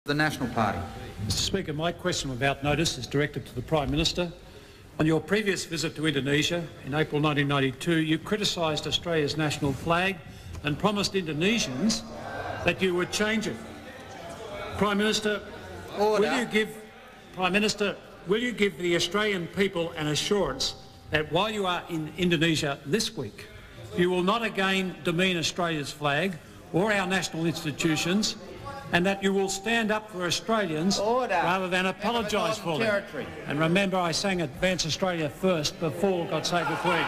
The National Party. Mr Speaker, my question without notice is directed to the Prime Minister. On your previous visit to Indonesia in April 1992, you criticised Australia's national flag and promised Indonesians that you would change it. Prime Minister, will you give the Australian people an assurance that while you are in Indonesia this week, you will not again demean Australia's flag or our national institutions, and that you will stand up for Australians rather than apologise for them? And remember, I sang Advance Australia first before God Save the Queen.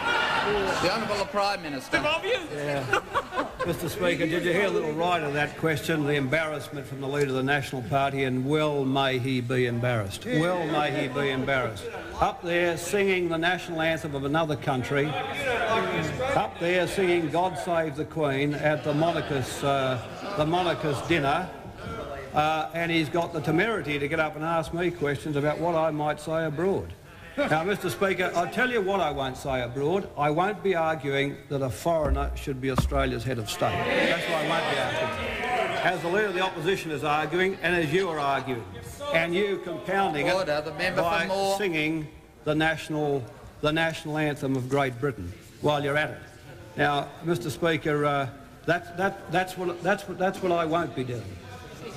The Honourable Prime Minister. Yeah. Mr Speaker, did you hear a little right of that question? The embarrassment from the Leader of the National Party, and well may he be embarrassed. Well may he be embarrassed. Up there singing the national anthem of another country, up there singing God Save the Queen at the monarchist dinner, and he's got the temerity to get up and ask me questions about what I might say abroad. Now, Mr Speaker, I'll tell you what I won't say abroad. I won't be arguing that a foreigner should be Australia's head of state. That's what I won't be arguing. As the Leader of the Opposition is arguing, and as you are arguing, and you compounding it by singing the national anthem of Great Britain while you're at it. Now, Mr Speaker, that's what I won't be doing.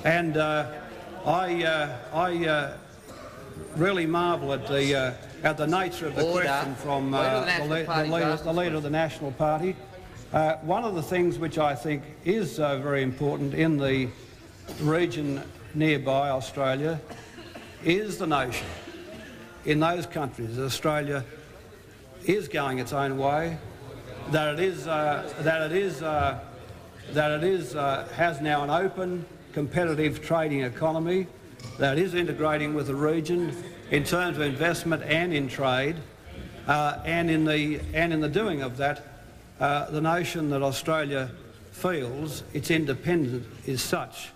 And I really marvel at the nature of the question from the Leader of the National Party. One of the things which I think is very important in the region nearby Australia is the notion in those countries that Australia is going its own way, that it has now an open, competitive trading economy, that is integrating with the region in terms of investment and in trade, and in the doing of that, the notion that Australia feels its independence is such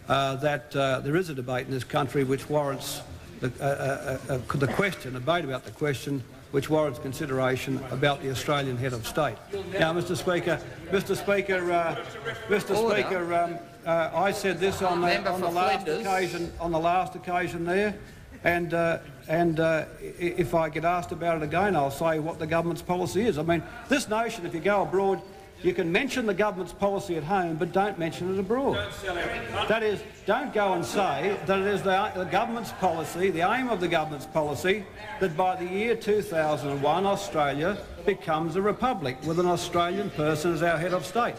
that there is a debate in this country which warrants a debate about the question which warrants consideration about the Australian head of state. Now, Mr Speaker, I said this on the last occasion there, and if I get asked about it again, I'll say what the government's policy is. I mean, this notion, if you go abroad, you can mention the government's policy at home, but don't mention it abroad. That is, don't go and say that it is the government's policy, the aim of the government's policy, that by the year 2001 Australia becomes a republic with an Australian person as our head of state.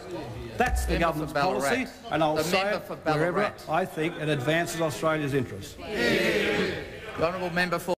That's the government's policy, and I'll say it wherever I think it advances Australia's interests. The Honourable Member for